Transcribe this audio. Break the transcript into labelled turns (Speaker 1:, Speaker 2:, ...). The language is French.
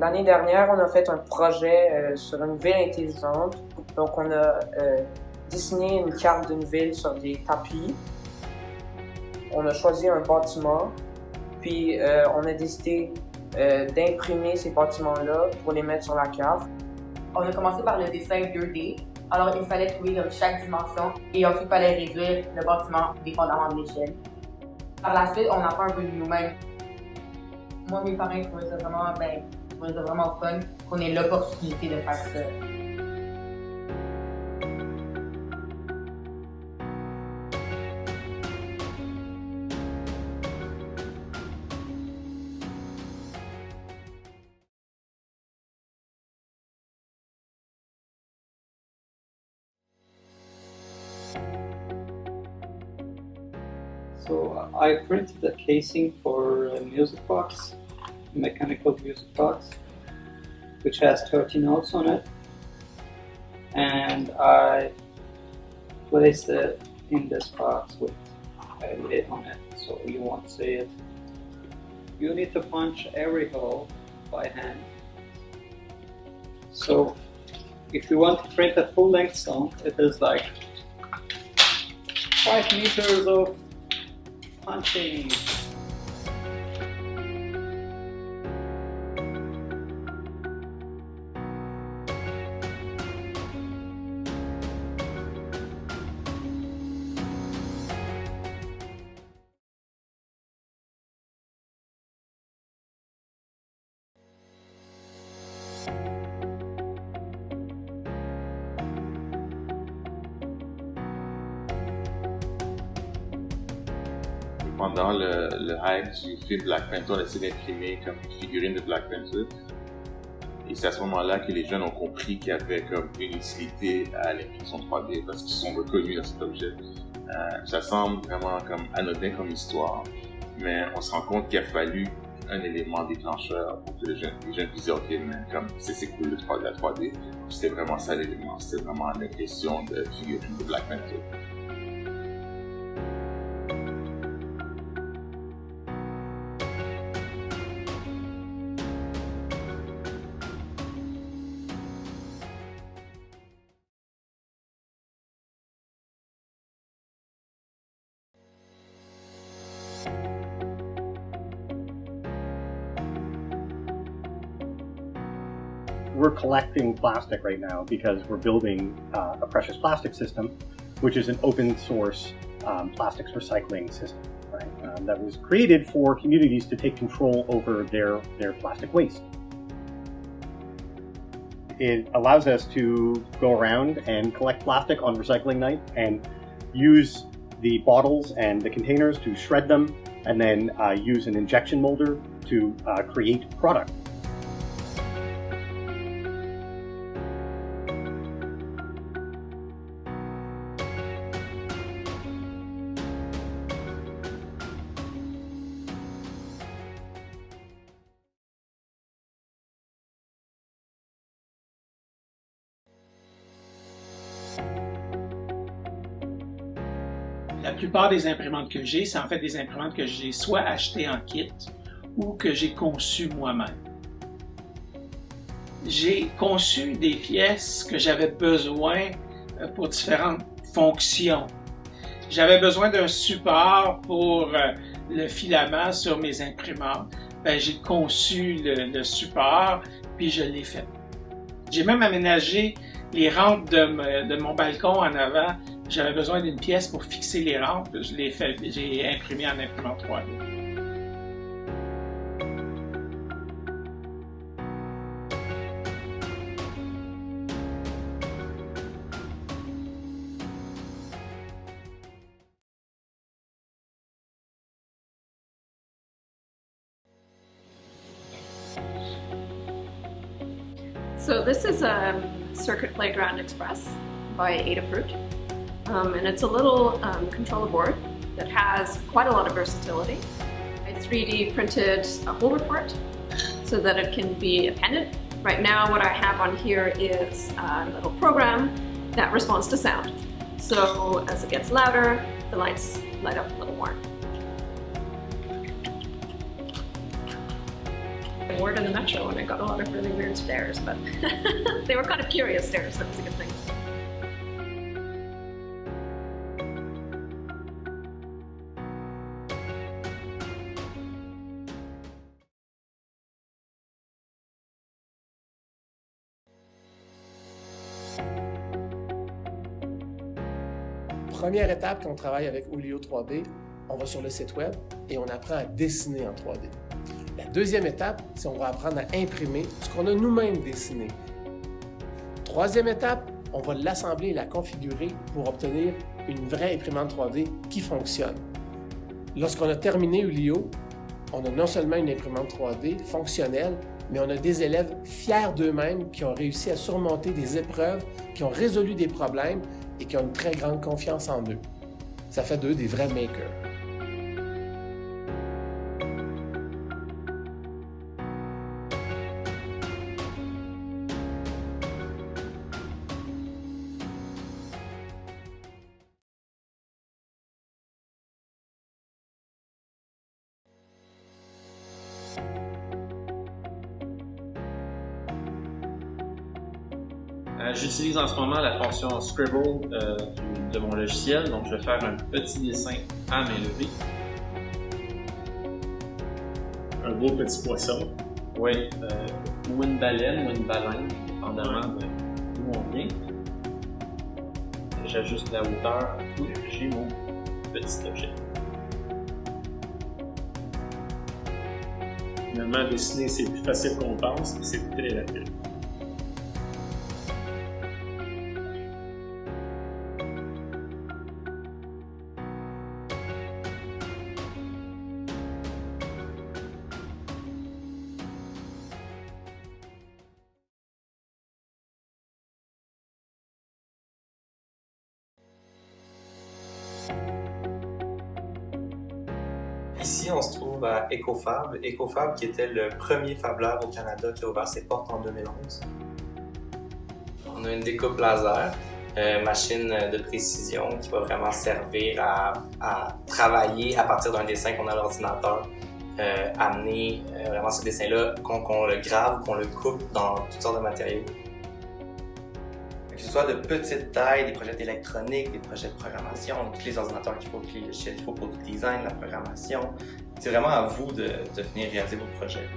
Speaker 1: L'année dernière, on a fait un projet sur une ville intelligente. Donc, on a dessiné une carte d'une ville sur des tapis. On a choisi un bâtiment, puis on a décidé d'imprimer ces bâtiments-là pour les mettre sur la carte.
Speaker 2: On a commencé par le dessin 2D. Alors, il fallait trouver comme chaque dimension et ensuite, il fallait réduire le bâtiment dépendamment de l'échelle. Par la suite, on apprend un peu de nous-mêmes. Moi, mes parents trouvaient ça vraiment fun qu'on ait l'opportunité de faire ça.
Speaker 3: So I printed a casing for a music box, a mechanical music box, which has 30 notes on it, and I placed it in this box with a lid on it, so you won't see it. You need to punch every hole by hand. So if you want to print a full-length song, it is like 5 meters of punching.
Speaker 4: Pendant le hype du film Black Panther, on essaie d'imprimer comme une figurine de Black Panther. Et c'est à ce moment-là que les jeunes ont compris qu'il y avait comme une utilité à l'impression 3D parce qu'ils se sont reconnus dans cet objet. Ça semble vraiment comme anodin comme histoire, mais on se rend compte qu'il a fallu un élément déclencheur pour que les jeunes disaient ok, mais comme c'est cool la 3D. C'était vraiment ça l'élément, c'était vraiment l'impression de figurine de Black Panther.
Speaker 5: We're collecting plastic right now because we're building a precious plastic system, which is an open source plastics recycling system, right? That was created for communities to take control over their plastic waste. It allows us to go around and collect plastic on recycling night and use the bottles and the containers to shred them, and then use an injection molder to create product.
Speaker 6: La plupart des imprimantes que j'ai, c'est en fait des imprimantes que j'ai soit achetées en kit ou que j'ai conçues moi-même. J'ai conçu des pièces que j'avais besoin pour différentes fonctions. J'avais besoin d'un support pour le filament sur mes imprimantes. J'ai conçu le support, puis je l'ai fait. J'ai même aménagé les rampes de mon balcon en avant. J'avais besoin d'une pièce pour fixer les rampes. Je l'ai fait, j'ai imprimé en imprimante 3D.
Speaker 7: So this is a Circuit Playground Express by Adafruit. And it's a little controller board that has quite a lot of versatility. I 3D printed a holder for it so that it can be appended. Right now what I have on here is a little program that responds to sound. So as it gets louder, the lights light up a little more. award in the Metro, and I got a lot of really weird stares, but they were kind of curious stares, so it was a good thing.
Speaker 8: Première étape, quand on travaille avec Olio 3D, on va sur le site web et on apprend à dessiner en 3D. La deuxième étape, c'est qu'on va apprendre à imprimer ce qu'on a nous-mêmes dessiné. Troisième étape, on va l'assembler et la configurer pour obtenir une vraie imprimante 3D qui fonctionne. Lorsqu'on a terminé Olio, on a non seulement une imprimante 3D fonctionnelle, mais on a des élèves fiers d'eux-mêmes qui ont réussi à surmonter des épreuves, qui ont résolu des problèmes et qui ont une très grande confiance en eux. Ça fait d'eux des vrais makers.
Speaker 9: J'utilise en ce moment la fonction Scribble de mon logiciel, donc je vais faire un petit dessin à main levée.
Speaker 6: Un beau petit poisson.
Speaker 9: Oui, ou une baleine ou une baleine, dépendamment d'où on vient. J'ajuste la hauteur et j'ai mon petit objet.
Speaker 6: Finalement, dessiner, c'est plus facile qu'on pense, mais c'est très rapide.
Speaker 10: Ici, on se trouve à EcoFab. EcoFab qui était le premier Fab Lab au Canada qui a ouvert ses portes en 2011. On a une découpe laser, machine de précision qui va vraiment servir à travailler à partir d'un dessin qu'on a à l'ordinateur, amener vraiment ce dessin-là, qu'on le grave, qu'on le coupe dans toutes sortes de matériaux. Que ce soit de petite taille, des projets électroniques, des projets de programmation, tous les ordinateurs qu'il faut, tous les logiciels qu'il faut pour du design, la programmation. C'est vraiment à vous de venir réaliser vos projets.